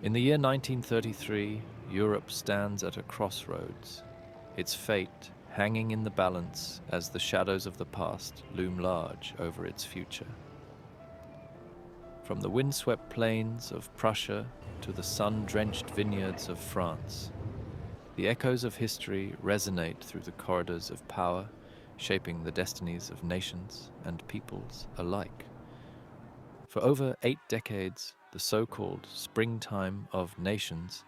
In the year 1933, Europe stands at a crossroads, its fate hanging in the balance as the shadows of the past loom large over its future. From the windswept plains of Prussia to the sun-drenched vineyards of France, the echoes of history resonate through the corridors of power, shaping the destinies of nations and peoples alike. For over 8 decades, the so-called springtime of nations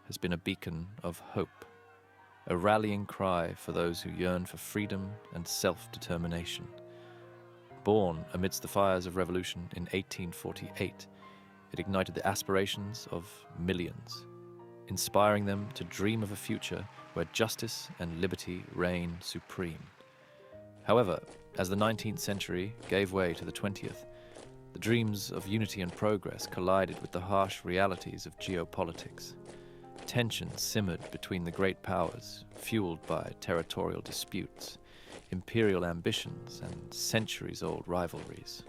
has been a beacon of hope, a rallying cry for those who yearn for freedom and self-determination. Born amidst the fires of revolution in 1848, it ignited the aspirations of millions, inspiring them to dream of a future where justice and liberty reign supreme. However, as the 19th century gave way to the 20th, the dreams of unity and progress collided with the harsh realities of geopolitics. Tensions simmered between the great powers, fueled by territorial disputes, imperial ambitions, and centuries-old rivalries.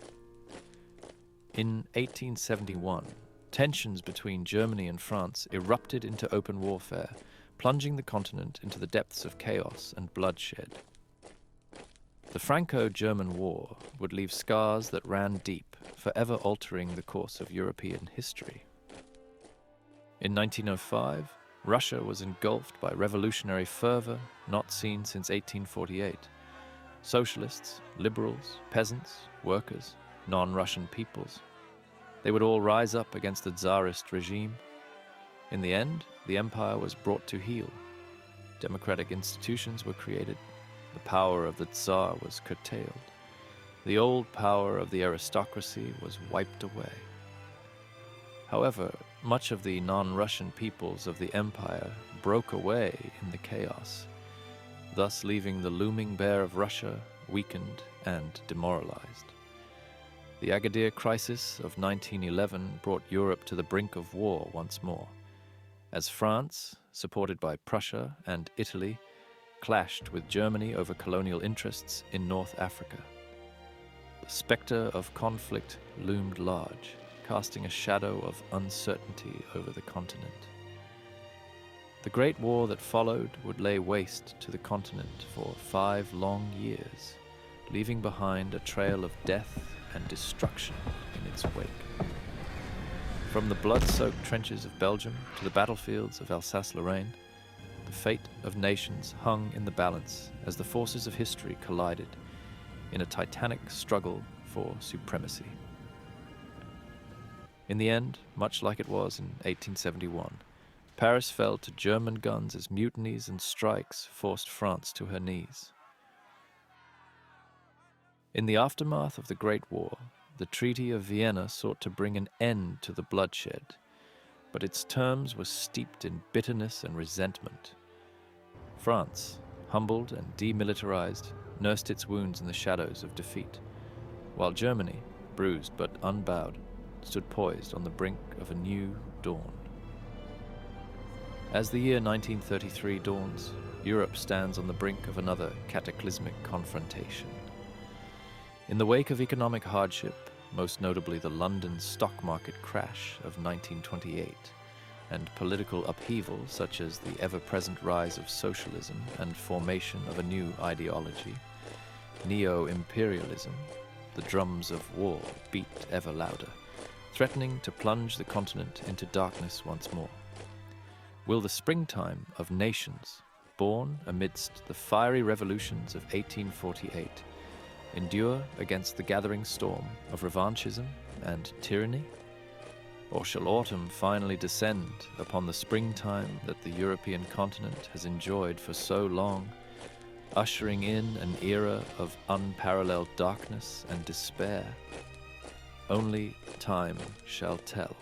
In 1871, tensions between Germany and France erupted into open warfare, plunging the continent into the depths of chaos and bloodshed. The Franco-German War would leave scars that ran deep, forever altering the course of European history. In 1905, Russia was engulfed by revolutionary fervor not seen since 1848. Socialists, liberals, peasants, workers, non-Russian peoples. They would all rise up against the Tsarist regime. In the end, the empire was brought to heel. Democratic institutions were created. The power of the Tsar was curtailed. The old power of the aristocracy was wiped away. However, much of the non-Russian peoples of the empire broke away in the chaos, thus leaving the looming bear of Russia weakened and demoralized. The Agadir crisis of 1911 brought Europe to the brink of war once more, as France, supported by Prussia and Italy, clashed with Germany over colonial interests in North Africa. The specter of conflict loomed large, casting a shadow of uncertainty over the continent. The Great War that followed would lay waste to the continent for 5 long years, leaving behind a trail of death and destruction in its wake. From the blood-soaked trenches of Belgium to the battlefields of Alsace-Lorraine, the fate of nations hung in the balance as the forces of history collided in a titanic struggle for supremacy. In the end, much like it was in 1871, Paris fell to German guns as mutinies and strikes forced France to her knees. In the aftermath of the Great War, the Treaty of Vienna sought to bring an end to the bloodshed, but its terms were steeped in bitterness and resentment. France, humbled and demilitarized, nursed its wounds in the shadows of defeat, while Germany, bruised but unbowed, stood poised on the brink of a new dawn. As the year 1933 dawns, Europe stands on the brink of another cataclysmic confrontation. In the wake of economic hardship, most notably the London stock market crash of 1928, and political upheaval such as the ever-present rise of socialism and formation of a new ideology, Neo-Imperialism, the drums of war beat ever louder, threatening to plunge the continent into darkness once more. Will the springtime of nations, born amidst the fiery revolutions of 1848, endure against the gathering storm of revanchism and tyranny? Or shall autumn finally descend upon the springtime that the European continent has enjoyed for so long, ushering in an era of unparalleled darkness and despair? Only time shall tell.